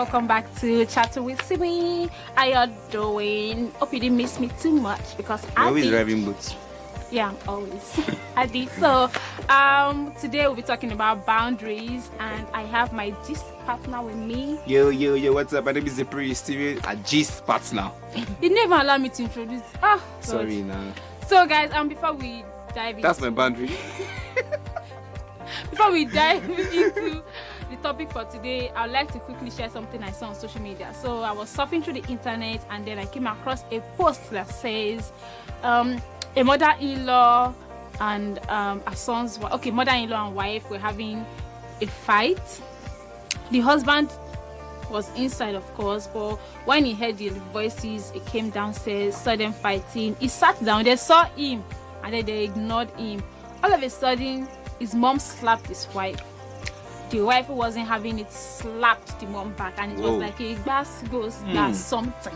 welcome back to Chatting with Simi. How you doing? Hope you didn't miss me too much because You're I always did. driving boots. Yeah, always. I did. So, today we'll be talking about boundaries, and I have my gist partner with me. Yo, what's up? My name is Zipri Steven, a Gist partner. You never allow me to introduce. Oh, Sorry, nah. So, guys, before we dive That's into my boundary. Before we dive into the topic for today, I would like to quickly share something I saw on social media. So I was surfing through the internet and then I came across a post that says a mother-in-law and a son's wife. Okay, mother-in-law and wife were having a fight. The husband was inside, of course, but when he heard the voices, he came downstairs, saw them fighting. He sat down, they saw him, and then they ignored him. All of a sudden, his mom slapped his wife. The wife who wasn't having it slapped the mom back, and it was like a glass goes that's something.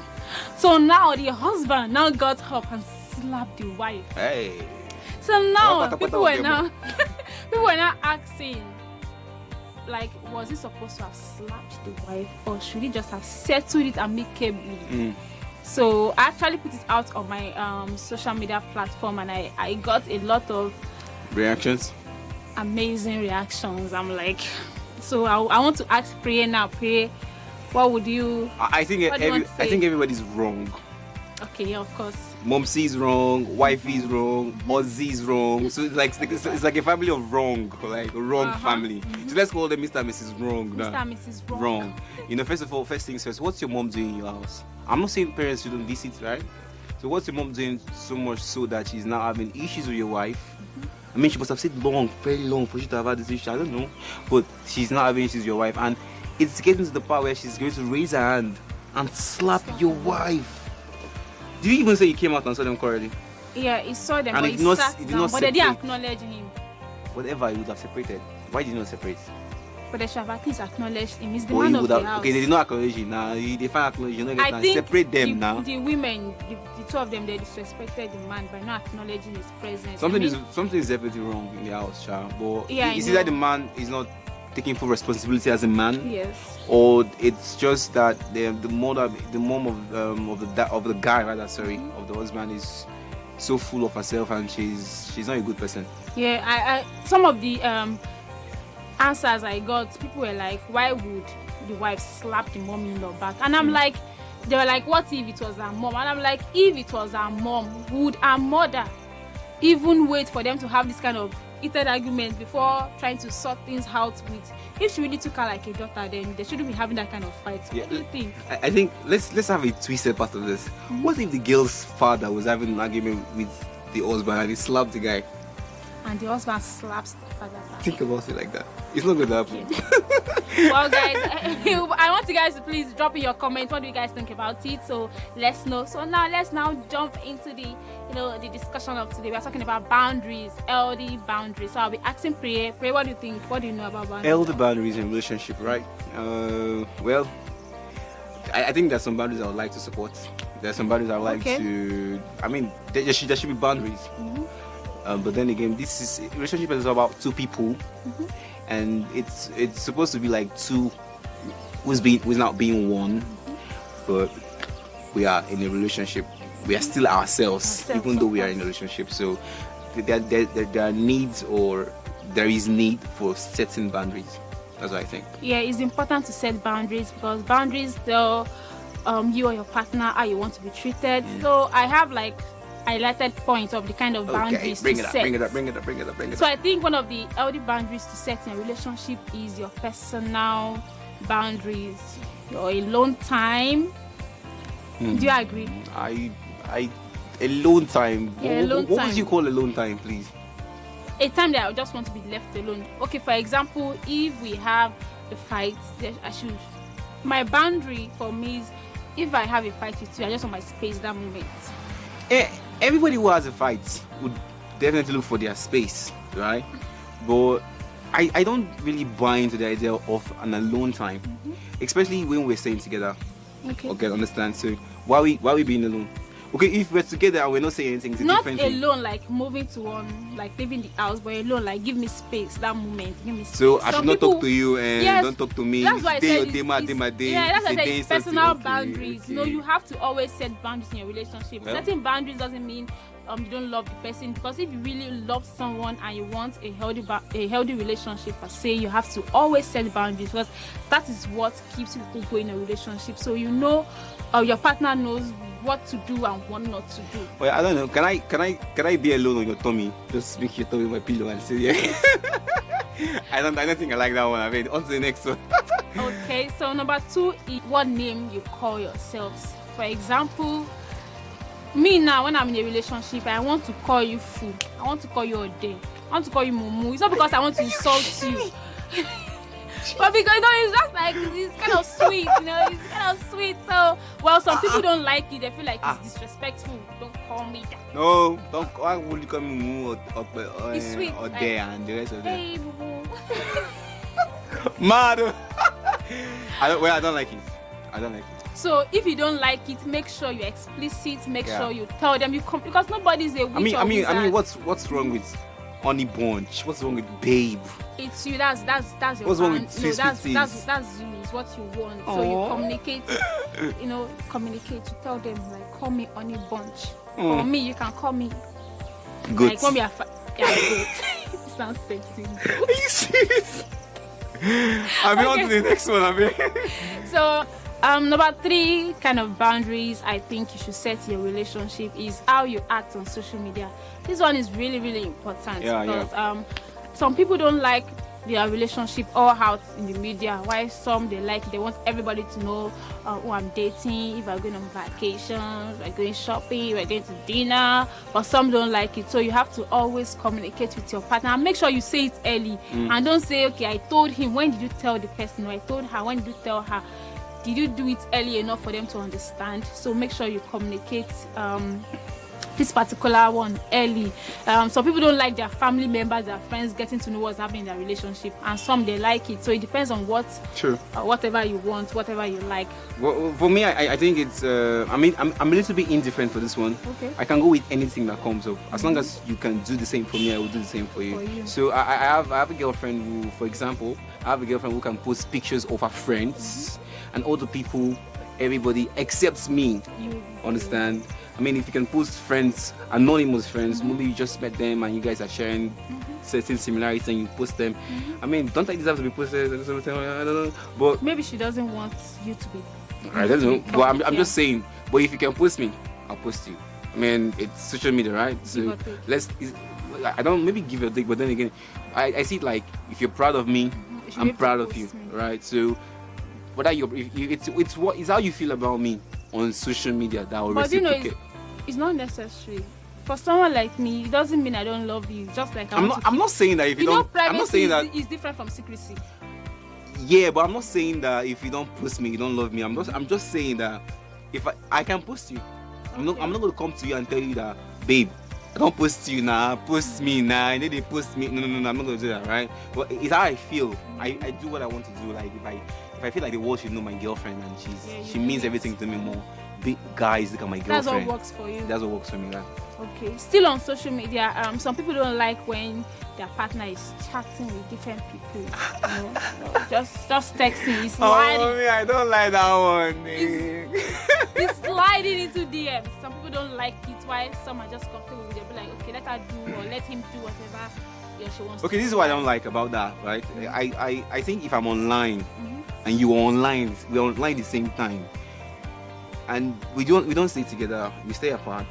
So now the husband now got up and slapped the wife. Hey. So now people were now asking, like, was he supposed to have slapped the wife, or should he just have settled it amicably? So I actually put it out on my social media platform, and I got a lot of Reactions? amazing reactions. I'm like, so I want to ask Priya now. Priya, what would you? I think What do you want to I say? think everybody's wrong. Okay, yeah, of course. Momsy's wrong, wifey's wrong, Ozzy's wrong. So it's like a family of wrong, like a wrong family. So let's call them Mr. and Mrs. Wrong. Mr. now. and Mrs. Wrong. Wrong. You know, first of all, first things first, what's your mom doing in your house? I'm not saying parents shouldn't visit, right? So what's your mom doing so much so that she's now having issues with your wife? I mean, she must have said very long for you to have had this issue. I don't know. But she's not having issues with your wife. And it's getting to the part where she's going to raise her hand and slap your wife. Did you even say you came out and saw them quarreling? Yeah, he saw them, And but it he not- sat it did down, not but they didn't separate. acknowledge him. Whatever, you would have separated. Why did you not separate? But they should have at least acknowledged him. He's the Or man you of would the have. house. Okay, they did not acknowledge you now. They find acknowledge you. I think Separate them the, now. the women, the two of them, they disrespected the man by not acknowledging his presence. Something I mean, is definitely wrong in the house, child. But Yeah, I is it know. that the man is not taking full responsibility as a man? yes. Or it's just that the mom of the guy, rather, sorry, of the husband is so full of herself and she's not a good person. Yeah, I some of the answers I got, people were like, why would the wife slap the mom-in-law back? And I'm like, they were like, what if it was her mom? And I'm like, if it was her mom, would her mother even wait for them to have this kind of heated argument before trying to sort things out with? If she really took her like a daughter, then they shouldn't be having that kind of fight. Yeah. What do you think? I think let's have a twisted part of this. What if the girl's father was having an argument with the husband and he slapped the guy? And the husband slaps the father back. Think about it like that. It's not going to happen. Well, guys, I want you guys to please drop in your comments. What do you guys think about it? So let's know. So now let's jump into the the discussion of today. We're talking about boundaries, healthy boundaries. So I'll be asking Priya, what do you think? What do you know about boundaries? Elder boundaries in relationship, right? Well, I think there's some boundaries I would like to support. There's some boundaries I would like to. I mean, there should be boundaries. But then again, relationship is about two people, and it's supposed to be like two who's not being one, but we are in a relationship. We are still ourselves, even though we are in a relationship. So there are needs, or there is need for setting boundaries. That's what I think. Yeah, it's important to set boundaries because boundaries tell you or your partner how you want to be treated. So I have like highlighted points of the kind of boundaries bring to it up, set. bring it up. So I think one of the healthy boundaries to set in a relationship is your personal boundaries, your alone time. Do you agree? Alone time. Yeah, alone what time. would you call alone time, please? A time that I just want to be left alone. Okay, for example, if we have a fight, then my boundary for me is, if I have a fight with you, I just want my space that moment. Everybody who has a fight would definitely look for their space, right? But I don't really buy into the idea of an alone time, especially when we're staying together. Okay. Okay, understand? So why we being alone? Okay, if we're together and we're not saying anything, it's a Not different thing. alone, like moving to one, like leaving the house, but alone, like give me space. That moment, give me space. So I should Some not people- talk to you and Yes, don't talk to me. That's why I Day said your day, my day, my day. yeah, that's why I It's a said day, it's something. personal Okay, boundaries. okay. You know, you have to always set boundaries in your relationship. Yeah. Setting boundaries doesn't mean you don't love the person, because if you really love someone and you want a healthy relationship per se, you have to always set boundaries, because that is what keeps people going in a relationship. So you know, your partner knows what to do and what not to do. Well, I don't know. Can I be alone on your tummy? Just make your tummy my pillow and say yeah. I don't think I like that one. I mean, on to the next one. Okay, so number 2 is what name you call yourselves. For example, me now, when I'm in a relationship, I want to call you fool. I want to call you Ode. I want to call you Mumu. It's not because I want to insult you. But because, you know, it's just like, it's kind of sweet, you know, it's kind of sweet. So, well, some people don't like it. They feel like it's disrespectful. Don't call me that. No, don't. Why would you call me Mumu It's sweet. or there and the rest of them? Hey, Mumu. Mad. I don't like it. I don't like it. So if you don't like it, make sure you're explicit. Make Yeah. sure you tell them because nobody's a witch. I mean, what's wrong with honey bunch? What's wrong with babe? It's you. That's your. What's wrong brand. with sweet That's you. sweeties? It's what you want. So you Aw. communicate. You know, communicate. You tell them like, call me honey bunch. For me, you can call me Good. like, call me a yeah, good. It sounds sexy. Are you serious? I mean, on to the next one. I mean. So, number 3 kind of boundaries I think you should set in your relationship is how you act on social media. This one is really, really important because some people don't like their relationship all out in the media, while some they want everybody to know who I'm dating, if I'm going on vacations, we're going shopping, we're going to dinner, but some don't like it. So you have to always communicate with your partner and make sure you say it early and don't say, okay, I told him. When did you tell the person? Or I told her. When did you tell her? Did you do it early enough for them to understand? So make sure you communicate this particular one early. Some people don't like their family members, their friends getting to know what's happening in their relationship, and some they like it. So it depends on whatever you want, whatever you like. Well, for me, I think it's. I mean, I'm a little bit indifferent for this one. Okay. I can go with anything that comes up as long as you can do the same for me. I will do the same for you. So I have a girlfriend who, for example, who can post pictures of her friends and all the people, everybody except me. Understand? I mean, if you can post friends, anonymous friends, maybe you just met them and you guys are sharing certain similarities and you post them. I mean, don't I deserve to be posted? I don't know. But Maybe she doesn't want you to be. I don't know. But I'm just saying. But if you can post me, I'll post you. I mean, it's social media, right? So I don't maybe give a dig, but then again, I see it like if you're proud of me, I'm proud of you, right? So whether it's how you feel about me on social media that will reciprocate. It's not necessary. For someone like me, it doesn't mean I don't love you. Just like I'm not saying that if you don't. I'm not saying that it's different from secrecy. Yeah, but I'm not saying that if you don't post me, you don't love me. I'm just saying that if I can post you, I'm not going to come to you and tell you that, babe, I don't post you now. Post me now. And then they post me. No. I'm not going to do that, right? But it's how I feel. I do what I want to do. Like if I feel like the world should know my girlfriend and she means everything to me more. Big guys, look at my girlfriend. That's what works for you. That's what works for me. Right? Okay. Still on social media, some people don't like when their partner is chatting with different people. You know, just texting. It's sliding. Oh, me, I don't like that one. It's sliding into DMs. Some people don't like it. While some are just comfortable with it. They'll be like, okay, let her do or let him do whatever she wants. Okay, this is what I don't like about that, right? I think if I'm online and you are online, we're online at the same time, and we don't stay together, we stay apart.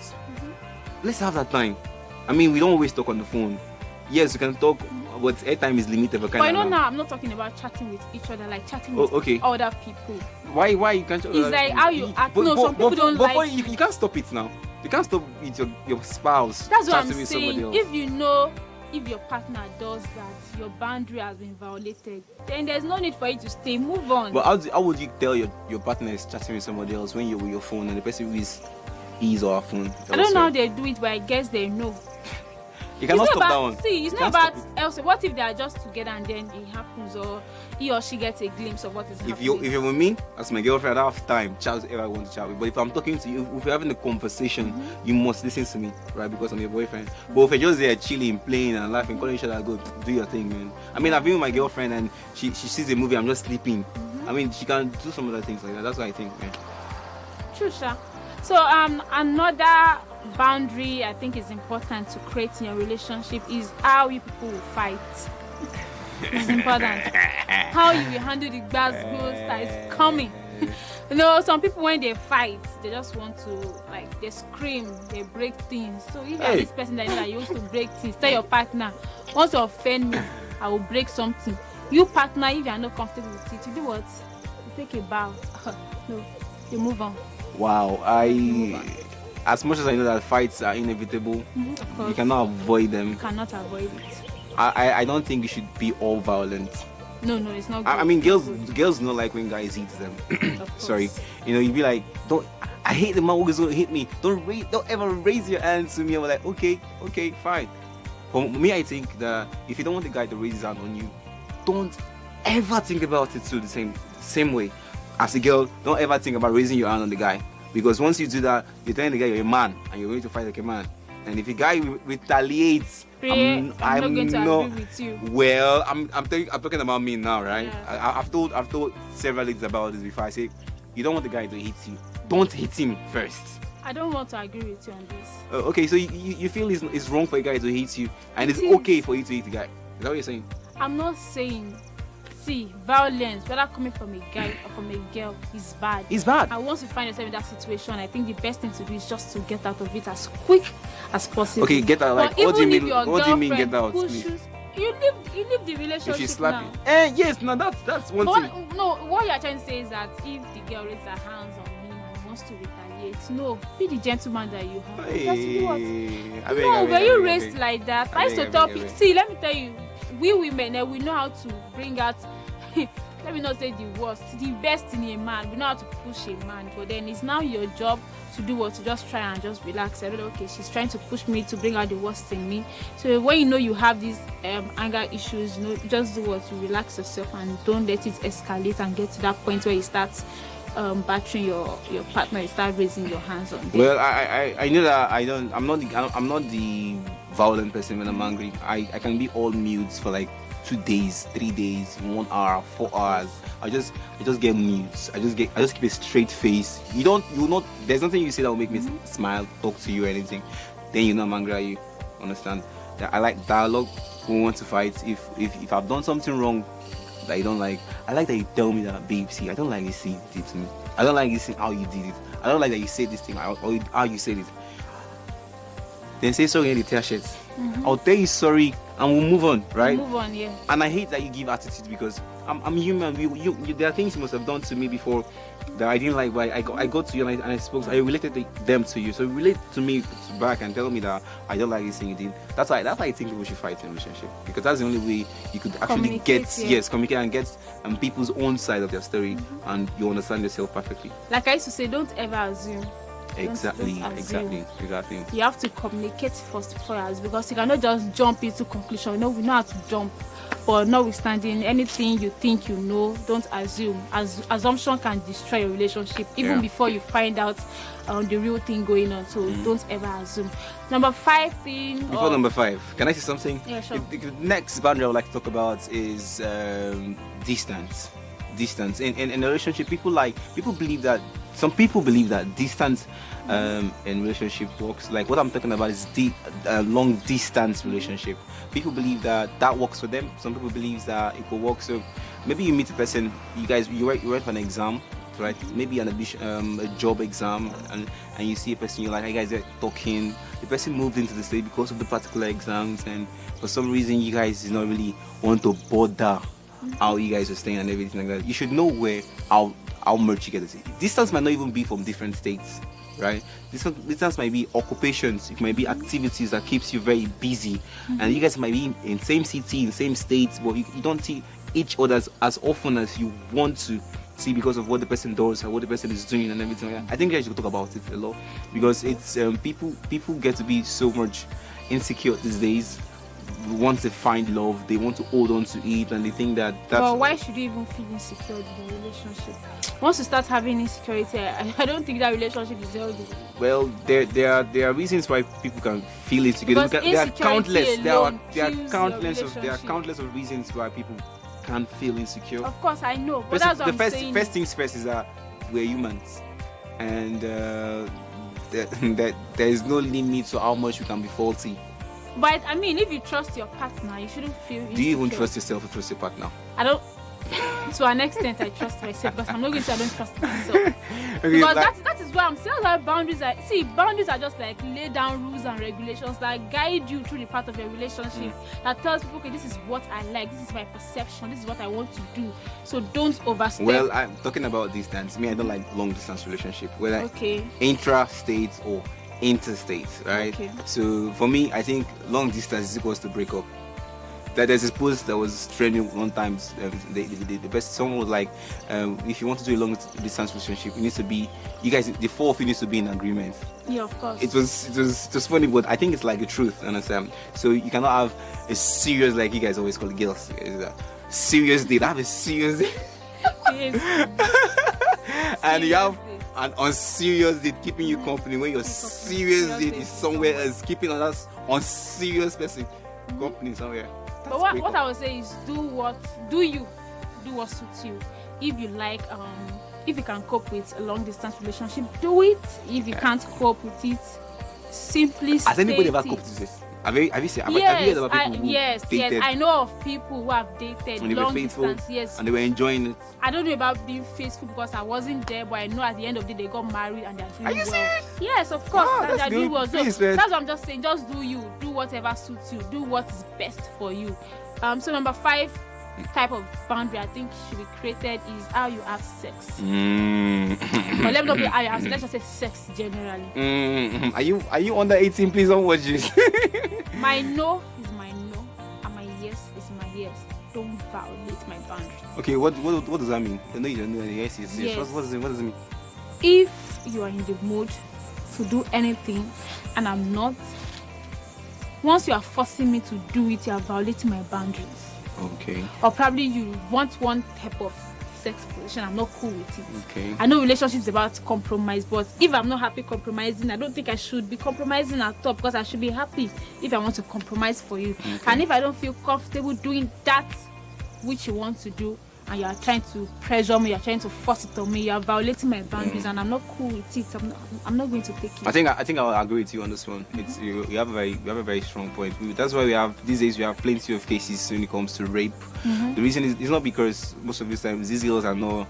Let's have that time. I mean, we don't always talk on the phone. Yes, we can talk, but airtime is limited. But I know now I'm not talking about chatting with each other, like chatting with other people. Why you can't? It's like how you act. No, some people don't like. But you can't stop it now. You can't stop with your spouse. That's what I'm with saying. Somebody else. If your partner does that, your boundary has been violated, then there's no need for you to stay. Move on. But how would you tell your partner is chatting with somebody else when you're with your phone and the person is his or her phone? I don't know how they do it, but I guess they know. You cannot stop that one. See, it's You not can't about stop else. What if they are just together and then it happens, or he or she gets a glimpse of what is happening? If you're with me, as my girlfriend, I don't have time. Chat whoever I want to chat with. But if I'm talking to you, if you're having a conversation, you must listen to me, right? Because I'm your boyfriend. But if you're just there chilling, playing, and laughing, calling each other, go do your thing, man. I mean, I've been with my girlfriend and she sees a movie, I'm just sleeping. I mean, she can do some other things like that. That's what I think, man. True, sure. So another boundary I think is important to create in your relationship is how you people will fight. It's important. How you will handle the gas that is coming. You know, some people when they fight, they just want to, like, they scream, they break things. So if you're this person that you know that you used to break things, tell your partner, once you offend me, I will break something. You partner, if you are not comfortable with it, you do what? You take a bow. No, you move on. Wow, as much as I know that fights are inevitable, Of course. you cannot avoid them. You cannot avoid it. I don't think you should be all violent. No, it's not good. I mean, It's not good. girls don't like when guys hit them. Of course. Sorry, you know, you'd be like, don't. I hate the man who's gonna hit me. Don't ever raise your hand to me. I'm like, okay, fine. For me, I think that if you don't want the guy to raise his hand on you, don't ever think about it too the same way. As a girl, don't ever think about raising your hand on the guy, because once you do that, you're telling the guy you're a man and you're going to fight like a man. And if the guy retaliates, I'm not going to agree with you. Well, I'm talking about me now, right? Yeah. I've told several ladies about this before. I say, you don't want the guy to hit you. Don't hit him first. I don't want to agree with you on this. Okay, so you feel it's wrong for a guy to hit you, and it's It is. okay for you to hit the guy. Is that what you're saying? I'm not saying, see, violence, whether coming from a guy or from a girl, is bad. It's bad. And once you find yourself in that situation, I think the best thing to do is just to get out of it as quick as possible. Okay, get out. Like, But what do you even if mean? your What do you mean girlfriend get out? pushes- Please? You leave the relationship If she slap now. you, yes, no, that's one But thing. no, what you're trying to say is that if the girl raises her hands on him and wants to retaliate, no, be the gentleman that you have. Just do what? No, were you raised like that? I used to tell people, see, let me tell you, we women, we know how to bring out, let me not say the worst, the best in a man. We know how to push a man, but then it's now your job to do what? To just try and just relax. I don't know, okay, she's trying to push me to bring out the worst in me. So when you know you have these anger issues, you know, just do what? You relax yourself and don't let it escalate and get to that point where you start battering your partner, you start raising your hands on them. Well, I know that I'm not the violent person when I'm angry. I can be all mute for like 2 days, 3 days, 1 hour, 4 hours. I just get mute. I just keep a straight face. There's nothing you say that will make me smile, talk to you or anything. Then you know I'm angry at you. Understand? That I like dialogue. We want to fight. If I've done something wrong that you don't like, I like that you tell me that, babe, see, I don't like this thing you did to me. I don't like this thing how you did it. I don't like that you said this thing or how you said it. Then say sorry in the tear shirts. I'll tell you sorry and we'll move on, right? Move on, yeah. And I hate that you give attitude because I'm human. There are things you must have done to me before that I didn't like, but I got to you and I spoke. I related them to you, so relate to me back and tell me that I don't like this thing you did. That's why I think people should fight in a relationship, because that's the only way you could actually communicate and get people's own side of their story, and you understand yourself perfectly. Like I used to say, don't ever assume. Exactly. You have to communicate first before you ask, because you cannot just jump into conclusion. No, we know how to jump, but notwithstanding anything you think you know, don't assume. Assumption can destroy your relationship even before you find out the real thing going on. So don't ever assume. Number 5 thing. Before number 5, can I say something? Yeah, sure. The next boundary I would like to talk about is distance. In a relationship, some people believe that distance in relationship works. Like what I'm talking about is long distance relationship. People believe that works for them. Some people believe that it could work. So maybe you meet a person, you write for an exam, right? Maybe a job exam, and you see a person, you're like, hey guys, are talking. The person moved into the state because of the particular exams, and for some reason you guys do not really want to bother how you guys are staying and everything like that. You should know how much you get to see. Distance might not even be from different states, right? Distance might be occupations, it might be activities that keeps you very busy, and you guys might be in same city, in same states, but you don't see each other as often as you want to see because of what the person does or what the person is doing and everything like that. I think you guys should talk about it a lot, because it's people get to be so much insecure these days. Once they find love, they want to hold on to it, and they think that that's. But why should you even feel insecure in the relationship? Once you start having insecurity, I don't think that relationship is healthy. Well, there are reasons why people can feel insecure. Because There are countless. There are kills countless your of there are relationship. countless of reasons why people can feel insecure. Of course, I know, but that's what I'm saying. First things first is that we're humans, and that there is no limit to how much we can be faulty. But I mean, if you trust your partner, you shouldn't feel insecure. Do you even trust yourself or trust your partner? I don't. To an extent, I trust myself, because I'm not going to say I don't trust myself. Okay, Because like- that is why I'm saying that boundaries are. See, boundaries are just like lay down rules and regulations that guide you through the part of your relationship. That tells people, okay, this is what I like, this is my perception, this is what I want to do. So don't overstep. Well, I'm talking about distance. Me, I don't like long distance relationship, whether Okay. intra-state or interstate, right? Okay. So for me, I think long distance is equals to break up. That there's this post that was trending one time. The best someone was like, if you want to do a long distance relationship, you guys, the four of you needs to be in agreement. Yeah, of course. It was funny, but I think it's like the truth, understand? So you cannot have a serious, like you guys always call it girls, serious date. Have a serious date. Yes. And you have Serious date. an unserious date keeping you company when your serious date is somewhere else, keeping us unserious person company somewhere. But what I would say is do what suits you. If you like, if you can cope with a long distance relationship, do it. If you can't cope with it, simply Has anybody state ever it. coped with this? Have you seen? Have you Yes, heard about people who dated I know of people who have dated and they were long faithful distance. Yes, and they were enjoying it? I don't know about being faithful because I wasn't there, but I know at the end of the day they got married and they're doing Are you well. serious? Yes, of course, Wow, and that's they're doing good. well. So Please, man. that's what I'm just saying. Just do you. Do whatever suits you. Do what is best for you. So number 5 type of boundary I think should be created is how you have sex. But let me not be how you have sex. Let's just say sex generally. Are you under 18? Please don't watch this. My no is my no, and my yes is my yes. Don't violate my boundary. Okay, what does that mean? I know you don't know. Yes, yes, yes. Yes. What does it mean? If you are in the mood to do anything and I'm not, once you are forcing me to do it, you are violating my boundaries. Okay. Or probably you want one type of sex position, I'm not cool with it. Okay. I know relationships about compromise, but if I'm not happy compromising, I don't think I should be compromising at all, because I should be happy if I want to compromise for you. Okay. And if I don't feel comfortable doing that which you want to do, and you are trying to pressure me, you are trying to force it on me, you are violating my boundaries, and I'm not cool with it. I'm not going to take it. I think I'll agree with you on this one. It's you have a very strong point. That's why we have these days we have plenty of cases when it comes to rape. The reason is it's not because most of these times these girls are not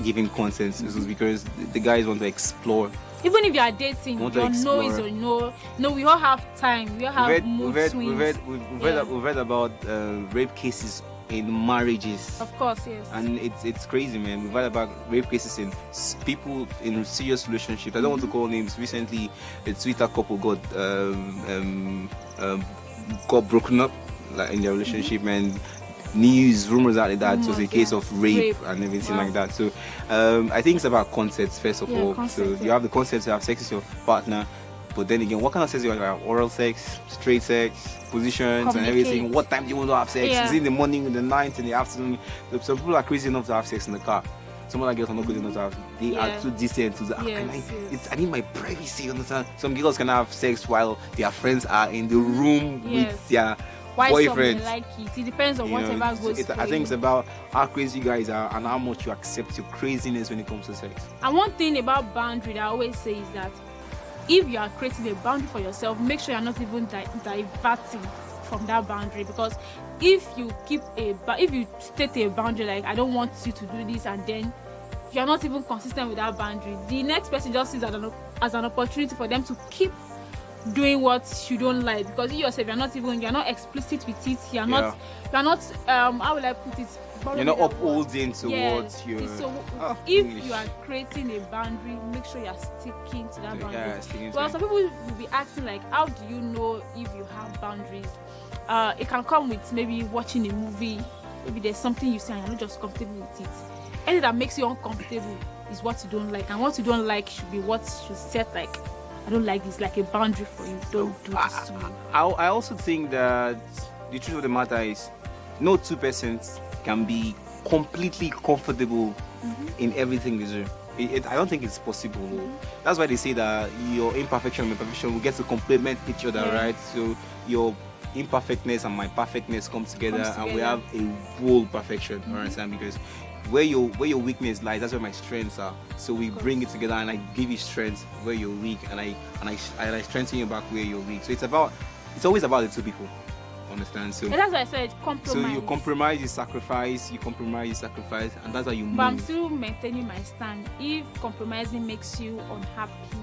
giving consent. It's just because the guys want to explore. Even if you are dating, Want to your no is explore. your no. No, we all have time. We all have mood swings. We've read about rape cases in marriages. Of course, yes. And it's crazy, man. We've heard about rape cases in people in serious relationships. I don't want to call names. Recently, a Twitter couple got broken up, like in their relationship, and news rumors out that it was a case of rape and everything Wow. like that. So I think it's about consent first of all. Consent, So you have the consent to have sex with your partner. But then again, what kind of sex do you want to have? Oral sex, straight sex, positions and everything. Communicate. What time do you want to have sex? Yeah. Is it in the morning, in the night, in the afternoon? Some people are crazy enough to have sex in the car. Some other girls are not crazy enough to have. They are too distant to the. Yes. I need my privacy. Understand? Some girls can have sex while their friends are in the room with their Why some boyfriends. may like it. It depends on You know, whatever goes I for think you. it's about how crazy you guys are and how much you accept your craziness when it comes to sex. And one thing about boundary that I always say is that if you are creating a boundary for yourself, make sure you're not even diverting from that boundary, because if you state a boundary like I don't want you to do this, and then you're not even consistent with that boundary, the next person just sees that as an opportunity for them to keep doing what you don't like, because you yourself you're not explicit with it, you're not how will I put it, You're not upholding to what you're. So if English. you are creating a boundary, make sure you are sticking to that boundary. Yeah, sticking to Well, it. some people will be asking like, how do you know if you have boundaries? It can come with maybe watching a movie. Maybe there's something you say and you're not just comfortable with it. Anything that makes you uncomfortable is what you don't like, and what you don't like should be what should set like I don't like this, like a boundary for you. Don't do this to me. I also think that the truth of the matter is no two persons can be completely comfortable in everything they do. I don't think it's possible. That's why they say that your imperfection and my perfection will get to complement each other, right? So your imperfectness and my perfectness come together, and we have a whole perfection. You understand? Because where your weakness lies, that's where my strengths are. So we bring it together, and I give you strength where you're weak, and I strengthen you back where you're weak. So it's always about the two people. Understand? So and that's why I said compromise. So you compromise, you sacrifice, and that's how you move. But I'm still maintaining my stand. If compromising makes you unhappy,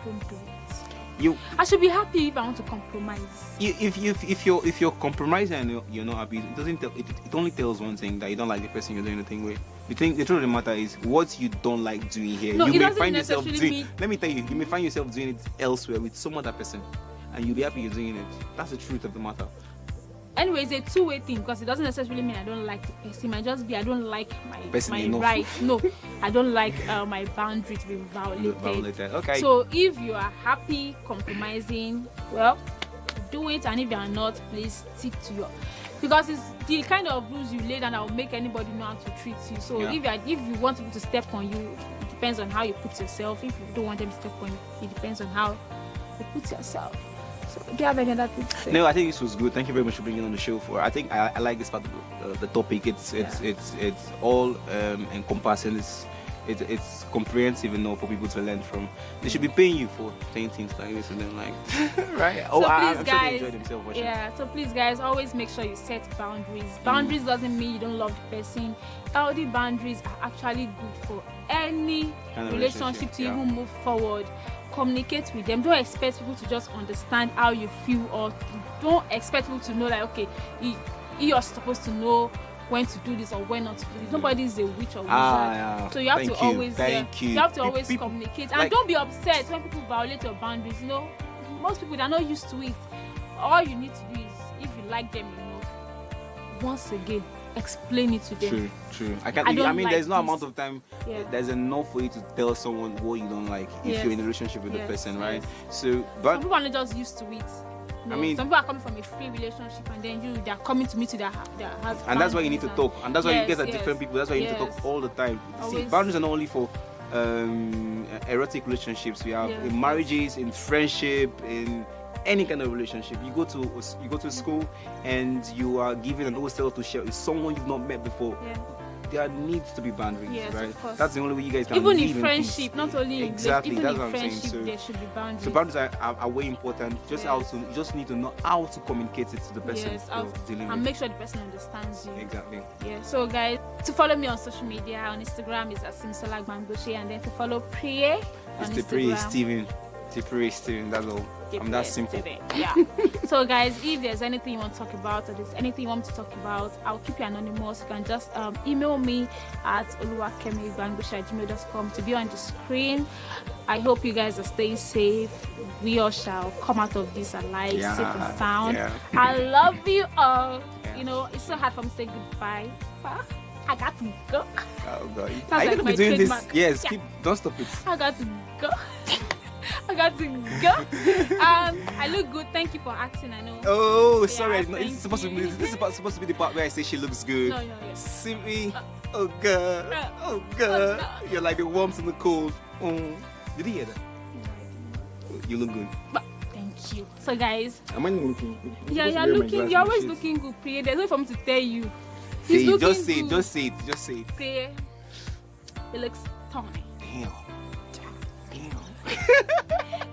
don't do it. I should be happy if I want to compromise. If you're compromising and you're not happy, it only tells one thing, that you don't like the person you're doing the thing with. The truth of the matter is, what you don't like doing here, no, you may find yourself doing. Let me tell you, you may find yourself doing it elsewhere with some other person, and you'll be happy you're doing it. That's the truth of the matter. Anyway, it's a two-way thing, because it doesn't necessarily mean I don't like the person. It might just be I don't like my right. No, I don't like my boundary to be violated. Okay. So if you are happy compromising, well, do it, and if you are not, please stick to your, because it's the kind of rules you lay down that will make anybody know how to treat you. So if you want people to step on you, it depends on how you put yourself. If you don't want them to step on you, it depends on how you put yourself. Do you have any other thing to say? No, I think this was good. Thank you very much for bringing on the show. I think I like this part of the topic. It's all encompassing. It's comprehensive enough for people to learn from. They should be paying you for saying things like this, and then right. So I'm please, sure guys, they enjoyed themselves watching. Yeah. So please, guys, always make sure you set boundaries. Boundaries doesn't mean you don't love the person. Healthy boundaries are actually good for any kind of relationship to even move forward. Communicate with them. Don't expect people to just understand how you feel, or don't expect people to know that you're supposed to know when to do this or when not to do this. Nobody is a witch or wizard. So you have to always communicate, and don't be upset when people violate your boundaries. You know, most people, they're not used to it. All you need to do is, if you like them enough, once again, explain it to them. True. There's no amount of time. There's enough for you to tell someone what you don't like if you're in a relationship with the person, right? So, but some people are not just used to it. No, some people are coming from a free relationship, and then they're coming to me to their husband. And that's why you need to talk. And that's why you guys are different people. That's why you need to talk all the time. See, boundaries are not only for erotic relationships. We have in marriages, in friendship, in any kind of relationship. You go to school and you are given an hostel to share with someone you've not met before. There needs to be boundaries, right? That's the only way you guys can even live in friendship, not only exactly. Even that's in what I'm saying. So there should be boundaries. So boundaries are way important. You just need to know how to communicate it to the person and make sure the person understands you. Exactly. Yeah. So guys, to follow me on social media, on Instagram is Asimsola Gbangoshe, and then to follow Priye on Instagram. Tipuri Steven, that's all. I'm that simple. Yeah. So guys, if there's anything you want to talk about, or there's anything you want me to talk about, I'll keep you anonymous. You can just email me at oluwakemi@gmail.com to be on the screen. I hope you guys are staying safe. We all shall come out of this alive, safe and sound. I love you all. You know, it's so hard for me to say goodbye. I got to go. Oh God. Are you gonna be doing this? Yes, don't stop it. I got to go. I got to go. I look good. Thank you for asking. I know. Oh, sorry. This is supposed to be the part where I say she looks good. No. Simply, oh God. Oh God. No. You're like the warmth and the cold. Did you hear that? You look good. Thank you. So guys. Am I looking? Yeah, you're looking. You're always looking good, Priye. There's no for me to tell you. Just say it. Priye, it looks tiny. Damn.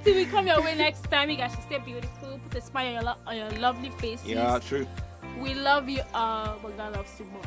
Till we come your way next time, you guys should stay beautiful. Put a smile on your lovely faces. Yeah, true. We love you all, but God loves you more.